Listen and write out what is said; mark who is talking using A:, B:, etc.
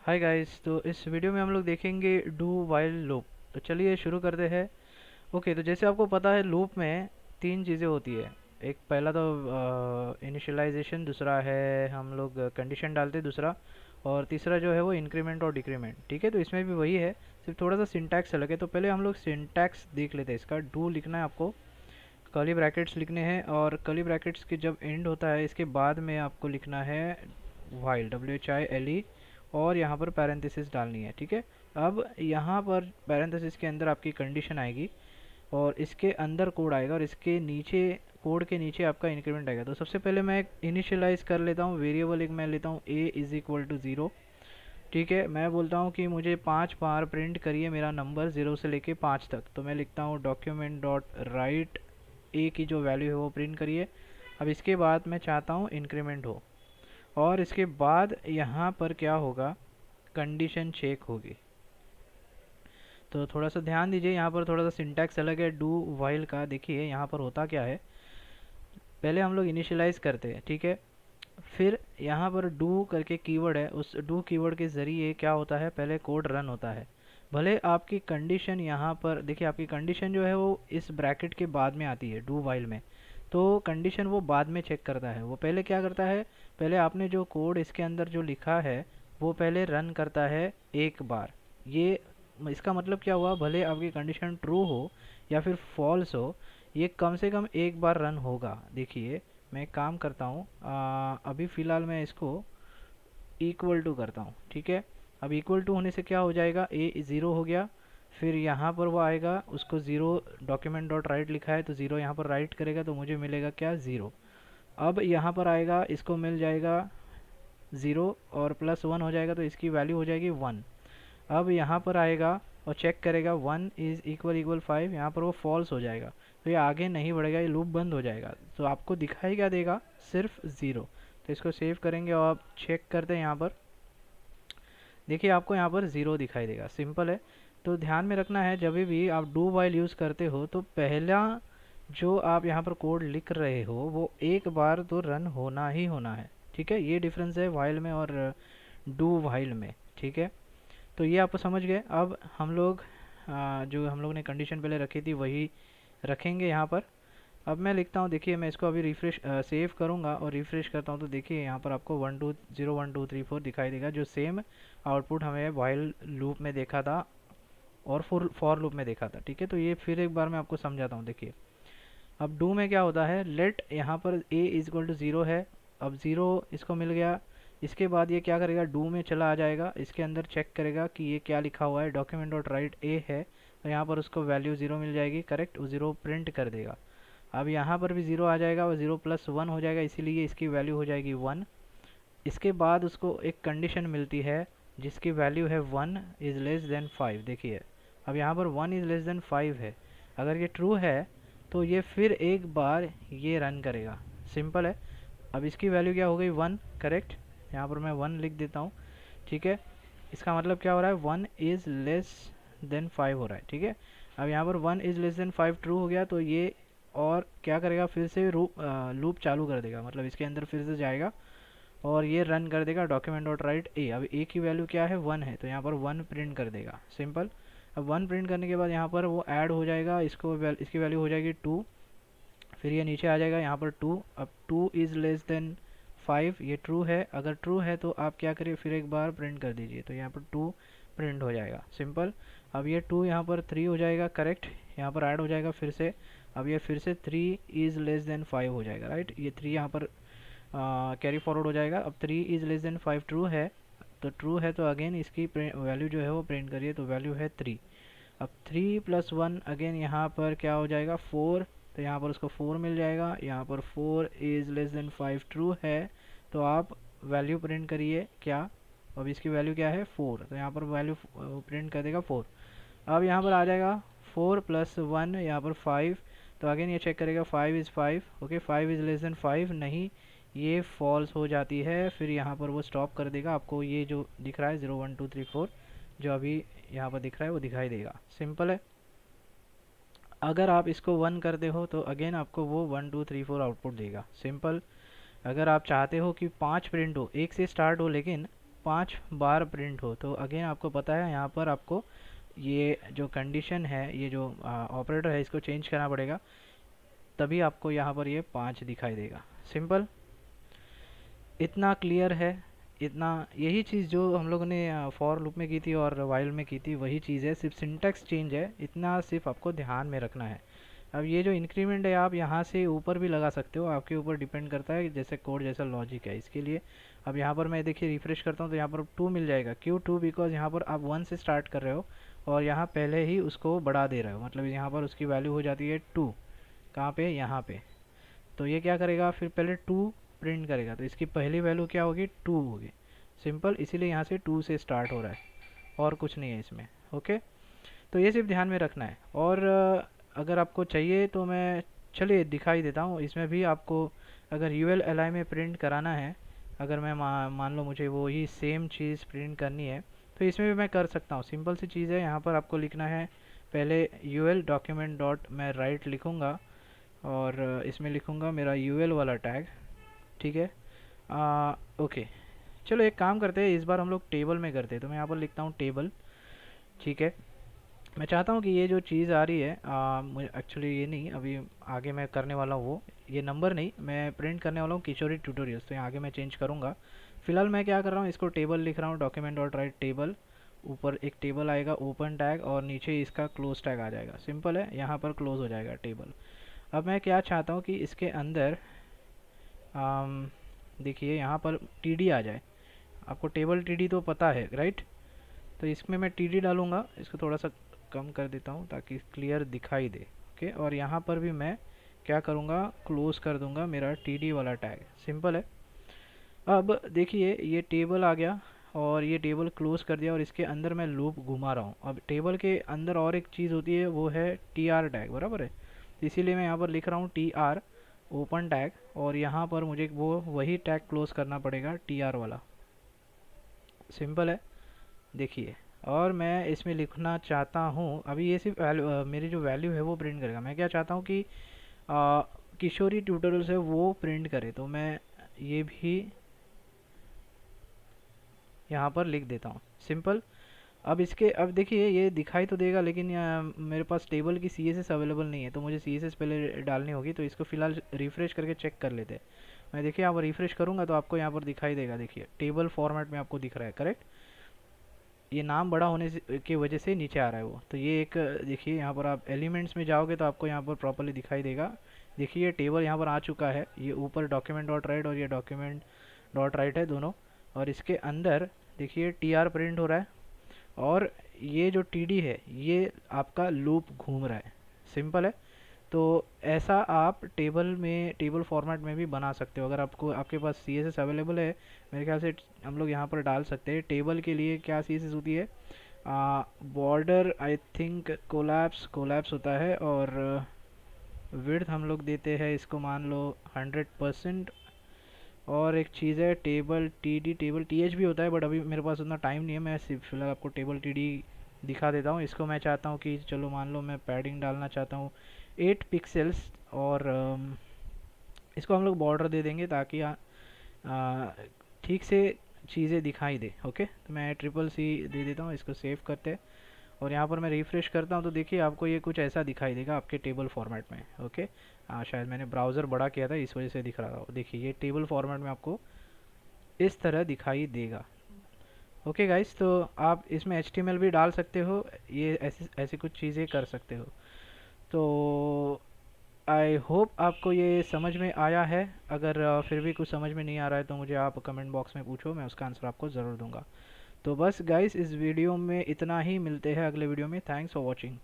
A: Hi guys. तो इस video में हम लोग देखेंगे डू वाइल लूप। तो चलिए शुरू करते हैं। ओके, तो जैसे आपको पता है लूप में तीन चीज़ें होती है। एक पहला तो इनिशियलाइजेशन, दूसरा है हम लोग कंडीशन डालते हैं, दूसरा और तीसरा जो है वो इंक्रीमेंट और डिक्रीमेंट। ठीक है, तो इसमें भी वही है, सिर्फ थोड़ा सा सिंटैक्स अलग है। तो पहले हम लोग सिंटैक्स देख लेते हैं इसका। डू लिखना है आपको, कर्ली ब्रैकेट्स लिखने हैं, और कर्ली ब्रैकेट्स के जब एंड होता है इसके बाद में आपको लिखना है वाइल, WHILE, और यहाँ पर पैरेंथेसिस डालनी है। ठीक है, अब यहाँ पर पैरेंथेसिस के अंदर आपकी कंडीशन आएगी और इसके अंदर कोड आएगा, और इसके नीचे कोड के नीचे आपका इंक्रीमेंट आएगा। तो सबसे पहले मैं इनिशियलाइज कर लेता हूँ वेरिएबल, एक मैं लेता हूँ a इज़ इक्वल टू 0। ठीक है, मैं बोलता हूँ कि मुझे 5 बार प्रिंट करिए मेरा नंबर 0 से लेके 5 तक। तो मैं लिखता हूँ डॉक्यूमेंट डॉट राइट ए की जो वैल्यू है वो प्रिंट करिए। अब इसके बाद मैं चाहता हूँ इंक्रीमेंट हो, और इसके बाद यहाँ पर क्या होगा, कंडीशन चेक होगी। तो थोड़ा सा ध्यान दीजिए, यहाँ पर थोड़ा सा सिंटैक्स अलग है डू वाइल का। देखिए यहाँ पर होता क्या है, पहले हम लोग इनिशियलाइज करते हैं। ठीक है, फिर यहाँ पर डू करके कीवर्ड है, उस डू कीवर्ड के ज़रिए क्या होता है, पहले कोड रन होता है। भले आपकी कंडीशन यहाँ पर देखिए, आपकी कंडीशन जो है वो इस ब्रैकेट के बाद में आती है डू वाइल में। तो कंडीशन वो बाद में चेक करता है। वो पहले क्या करता है, पहले आपने जो कोड इसके अंदर जो लिखा है वो पहले रन करता है एक बार। ये इसका मतलब क्या हुआ, भले आपकी कंडीशन ट्रू हो या फिर फॉल्स हो, ये कम से कम एक बार रन होगा। देखिए मैं एक काम करता हूँ, अभी फ़िलहाल मैं इसको इक्वल टू करता हूँ। ठीक है, अब इक्वल टू होने से क्या हो जाएगा, ए ज़ीरो हो गया। फिर यहाँ पर वो आएगा, उसको ज़ीरो, डॉक्यूमेंट डॉट राइट लिखा है तो ज़ीरो यहाँ पर राइट करेगा तो मुझे मिलेगा क्या, ज़ीरो। अब यहाँ पर आएगा, इसको मिल जाएगा ज़ीरो और प्लस वन हो जाएगा तो इसकी वैल्यू हो जाएगी वन। अब यहाँ पर आएगा और चेक करेगा one is equal equal five, यहाँ पर वो फॉल्स हो जाएगा। तो ये आगे नहीं बढ़ेगा, ये लूप बंद हो जाएगा। तो आपको दिखाई क्या देगा, सिर्फ ज़ीरो। तो इसको सेव करेंगे और आप चेक करते हैं यहाँ पर, देखिए आपको यहाँ पर ज़ीरो दिखाई देगा। सिंपल है। तो ध्यान में रखना है, जब भी आप डू वाइल यूज़ करते हो तो पहला जो आप यहाँ पर कोड लिख रहे हो वो एक बार तो रन होना ही होना है। ठीक है, ये डिफरेंस है वाइल में और डू वाइल में। ठीक है, तो ये आपको समझ गए। अब हम लोग जो हम लोग ने कंडीशन पहले रखी थी वही रखेंगे यहाँ पर। अब मैं लिखता हूँ, देखिए मैं इसको अभी रिफ्रेश सेव करूँगा और रिफ्रेश करता हूँ तो देखिए यहाँ पर आपको 1 2 0 1 2 3 4 दिखाई देगा, जो सेम आउटपुट हमें वाइल लूप में देखा था और फॉर लूप में देखा था। ठीक है, तो ये फिर एक बार मैं आपको समझाता हूँ। देखिए अब डू में क्या होता है, लेट यहाँ पर a is equal to zero है। अब ज़ीरो इसको मिल गया, इसके बाद ये क्या करेगा, डू में चला आ जाएगा, इसके अंदर चेक करेगा कि ये क्या लिखा हुआ है, डॉक्यूमेंट डॉट राइट ए है, तो यहाँ पर उसको वैल्यू ज़ीरो मिल जाएगी। करेक्ट, वो ज़ीरो प्रिंट कर देगा। अब यहाँ पर भी ज़ीरो आ जाएगा और ज़ीरो प्लस वन हो जाएगा, इसीलिए इसकी वैल्यू हो जाएगी वन। इसके बाद उसको एक कंडीशन मिलती है जिसकी वैल्यू है one is less than five. देखिए अब यहाँ पर one is less than five है, अगर ये ट्रू है तो ये फिर एक बार ये रन करेगा। सिंपल है। अब इसकी वैल्यू क्या हो गई, वन। करेक्ट, यहाँ पर मैं वन लिख देता हूँ। ठीक है, इसका मतलब क्या हो रहा है, one is less than five हो रहा है। ठीक है, अब यहाँ पर one is less than five true हो गया तो ये और क्या करेगा, फिर से लूप चालू कर देगा, मतलब इसके अंदर फिर से जाएगा और ये रन कर देगा डॉक्यूमेंट डॉट राइट ए। अब ए की वैल्यू क्या है, वन है, तो यहाँ पर वन प्रिंट कर देगा। सिंपल। अब वन प्रिंट करने के बाद यहाँ पर वो ऐड हो जाएगा, इसकी वैल्यू हो जाएगी टू। फिर ये नीचे आ जाएगा यहाँ पर टू। अब two is less than five, ये ट्रू है, अगर ट्रू है तो आप क्या करिए, फिर एक बार प्रिंट कर दीजिए, तो यहाँ पर टू प्रिंट हो जाएगा। सिंपल। अब ये टू यहाँ पर थ्री हो जाएगा। करेक्ट, यहाँ पर ऐड हो जाएगा फिर से। अब ये फिर से three is less than five हो जाएगा। राइट, ये थ्री यहाँ पर कैरी फॉरवर्ड हो जाएगा। अब three is less than five true है, तो ट्रू है तो अगेन इसकी वैल्यू जो है वो प्रिंट करिए, तो वैल्यू है थ्री। अब थ्री प्लस वन अगेन यहाँ पर क्या हो जाएगा, फोर, तो यहाँ पर उसको फोर मिल जाएगा। यहाँ पर four is less than five true है, तो आप वैल्यू प्रिंट करिए क्या, अब इसकी वैल्यू क्या है, फोर, तो यहाँ पर वैल्यू प्रिंट कर देगा फोर। अब यहाँ पर आ जाएगा फोर प्लस वन, यहाँ पर फाइव, तो अगेन ये चेक करेगा five is five. Okay, five is less than five, नहीं, ये फॉल्स हो जाती है। फिर यहाँ पर वो स्टॉप कर देगा, आपको ये जो दिख रहा है 0 1 2 3 4 जो अभी यहाँ पर दिख रहा है वो दिखाई देगा। सिंपल है। अगर आप इसको वन करते हो तो अगेन आपको वो 1 2 3 4 आउटपुट देगा। सिंपल। अगर आप चाहते हो कि पाँच प्रिंट हो, एक से स्टार्ट हो लेकिन 5 बार प्रिंट हो। तो अगेन आपको पता है यहाँ पर आपको ये जो कंडीशन है, ये जो ऑपरेटर है, इसको चेंज करना पड़ेगा, तभी आपको यहाँ पर ये 5 दिखाई देगा। सिंपल, इतना क्लियर है। इतना, यही चीज़ जो हम लोगों ने फॉर लूप में की थी और वाइल में की थी वही चीज़ है, सिर्फ सिंटैक्स चेंज है, इतना सिर्फ आपको ध्यान में रखना है। अब ये जो इंक्रीमेंट है आप यहाँ से ऊपर भी लगा सकते हो, आपके ऊपर डिपेंड करता है जैसे कोड जैसा लॉजिक है इसके लिए। अब यहाँ पर मैं देखिए रिफ्रेश करता हूँ तो यहाँ पर 2 मिल जाएगा। क्यों 2? बिकॉज यहाँ पर आप 1 से स्टार्ट कर रहे हो और यहाँ पहले ही उसको बढ़ा दे रहे हो, मतलब यहाँ पर उसकी वैल्यू हो जाती है 2। कहाँ पे? यहाँ पे। तो ये क्या करेगा, फिर पहले 2 प्रिंट करेगा, तो इसकी पहली वैल्यू क्या होगी? 2 होगी। सिंपल, इसीलिए यहाँ से 2 से स्टार्ट हो रहा है और कुछ नहीं है इसमें। ओके, तो ये सिर्फ ध्यान में रखना है। और अगर आपको चाहिए तो मैं चलिए दिखाई देता हूँ इसमें भी आपको। अगर यूएल एल में प्रिंट कराना है, अगर मैं मान लो मुझे वो ही सेम चीज़ प्रिंट करनी है, तो इसमें भी मैं कर सकता हूँ। सिंपल सी चीज़ है, यहाँ पर आपको लिखना है पहले यूएल डॉक्यूमेंट डॉट, मैं राइट लिखूँगा और इसमें लिखूँगा मेरा यूएल वाला टैग। ठीक है, ओके। चलो एक काम करते हैं, इस बार हम लोग टेबल में करते हैं, तो मैं यहाँ पर लिखता हूँ टेबल। ठीक है, मैं चाहता हूँ कि ये जो चीज़ आ रही है, मुझे एक्चुअली ये नहीं, अभी आगे मैं करने वाला हूँ वो, ये नंबर नहीं, मैं प्रिंट करने वाला हूँ किशोरी ट्यूटोरियल्स, तो यहाँ आगे मैं चेंज करूँगा। फिलहाल मैं क्या कर रहा हूँ, इसको टेबल लिख रहा हूँ, डॉक्यूमेंट डॉट राइट टेबल। ऊपर एक टेबल आएगा ओपन टैग और नीचे इसका क्लोज टैग आ जाएगा। सिंपल है, यहाँ पर क्लोज हो जाएगा टेबल। अब मैं क्या चाहता हूँ कि इसके अंदर देखिए यहाँ पर टीडी आ जाए। आपको टेबल टीडी तो पता है, राइट? तो इसमें मैं टीडी डालूँगा, इसको थोड़ा सा कम कर देता हूँ ताकि क्लियर दिखाई दे। ओके, और यहाँ पर भी मैं क्या करूँगा, क्लोज कर दूँगा मेरा टीडी वाला टैग। सिंपल है। अब देखिए ये टेबल आ गया और ये टेबल क्लोज कर दिया और इसके अंदर मैं लूप घुमा रहा हूँ। अब टेबल के अंदर और एक चीज़ होती है, वो है टी आर टैग, बराबर है? इसीलिए मैं यहाँ पर लिख रहा हूँ टी आर ओपन टैग, और यहाँ पर मुझे वो वही टैग क्लोज करना पड़ेगा, टी आर वाला। सिंपल है, देखिए। और मैं इसमें लिखना चाहता हूँ, अभी ये सिर्फ मेरी जो वैल्यू है वो प्रिंट करेगा। मैं क्या चाहता हूँ कि किशोरी ट्यूटोरियल से वो प्रिंट करे, तो मैं ये भी यहाँ पर लिख देता हूँ। सिंपल। अब देखिए ये दिखाई तो देगा, लेकिन मेरे पास टेबल की सी एस एस अवेलेबल नहीं है, तो मुझे सी एस एस पहले डालनी होगी। तो इसको फिलहाल रिफ्रेश करके चेक कर लेते हैं। मैं देखिए यहाँ पर रिफ्रेश करूँगा तो आपको यहाँ पर दिखाई देगा, देखिए टेबल फॉर्मेट में आपको दिख रहा है, करेक्ट? ये नाम बड़ा होने की वजह से नीचे आ रहा है वो। तो ये एक देखिए यहाँ पर आप एलिमेंट्स में जाओगे तो आपको यहाँ पर प्रॉपर्ली दिखाई देगा। देखिए ये टेबल यहाँ पर आ चुका है, ये ऊपर डॉक्यूमेंट डॉट राइट और ये डॉक्यूमेंट डॉट राइट है दोनों, और इसके अंदर देखिए टी आर प्रिंट हो रहा है और ये जो टी डी है ये आपका लूप घूम रहा है। सिंपल है। तो ऐसा आप टेबल फॉर्मेट में भी बना सकते हो, अगर आपके पास सी एस एस अवेलेबल है। मेरे ख्याल से हम लोग यहाँ पर डाल सकते हैं। टेबल के लिए क्या सी एस एस होती है, बॉर्डर आई थिंक कोलैप्स होता है, और विड्थ हम लोग देते हैं इसको मान लो 100%। और एक चीज़ है टेबल टेबल टी एच भी होता है, बट अभी मेरे पास उतना टाइम नहीं है, मैं सिर्फ फिलहाल आपको टेबल टी डी दिखा देता हूँ। इसको मैं चाहता हूँ कि चलो मान लो मैं पैडिंग डालना चाहता हूँ 8 पिक्सल्स, और इसको हम लोग बॉर्डर दे देंगे ताकि ठीक से चीज़ें दिखाई दे। ओके, तो मैं ट्रिपल सी दे देता हूँ, इसको सेव करते हैं और यहाँ पर मैं रिफ्रेश करता हूँ तो देखिए आपको ये कुछ ऐसा दिखाई देगा आपके टेबल फॉर्मेट में। ओके, शायद मैंने ब्राउज़र बड़ा किया था इस वजह से दिख रहा था। देखिए ये टेबल फॉर्मेट में आपको इस तरह दिखाई देगा। ओके गाइस, तो आप इसमें HTML भी डाल सकते हो, ये ऐसी कुछ चीज़ें कर सकते हो। तो आई होप आपको ये समझ में आया है। अगर फिर भी कुछ समझ में नहीं आ रहा है तो मुझे आप कमेंट बॉक्स में पूछो, मैं उसका आंसर आपको ज़रूर दूंगा। तो बस गाइस इस वीडियो में इतना ही, मिलते हैं अगले वीडियो में। Thanks for watching.